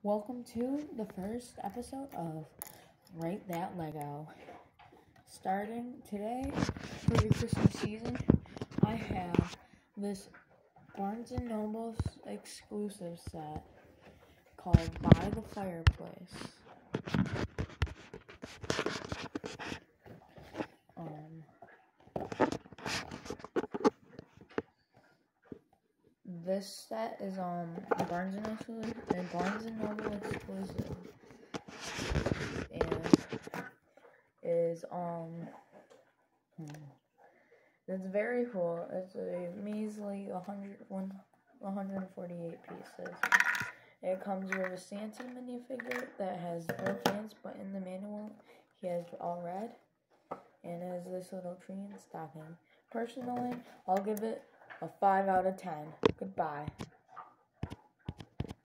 Welcome to the first episode of Rate That Lego. Starting today for the Christmas season, I have this Barnes & Noble's exclusive set called By the Fireplace. This set is Barnes & Noble exclusive, and is it's very cool. It's a measly 148 pieces. It comes with a Santa minifigure that has both hands, but in the manual he has all red, and it has this little tree and stocking. Personally, I'll give it a 5 out of 10. Goodbye.